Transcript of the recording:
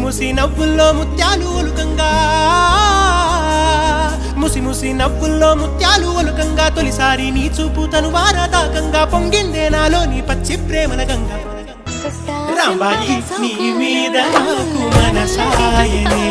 ముసి నవ్వుల్లో ముత్యాలు ఒలుకంగా ముసి నవ్వుల్లో ముత్యాలు ఒలుకంగా తొలిసారి నీ చూపు తను వారదాకంగా పొంగిందే నాలో నీ పచ్చి ప్రేమల గంగా రాంబాయి నీ మీద నాకు మనసాయనే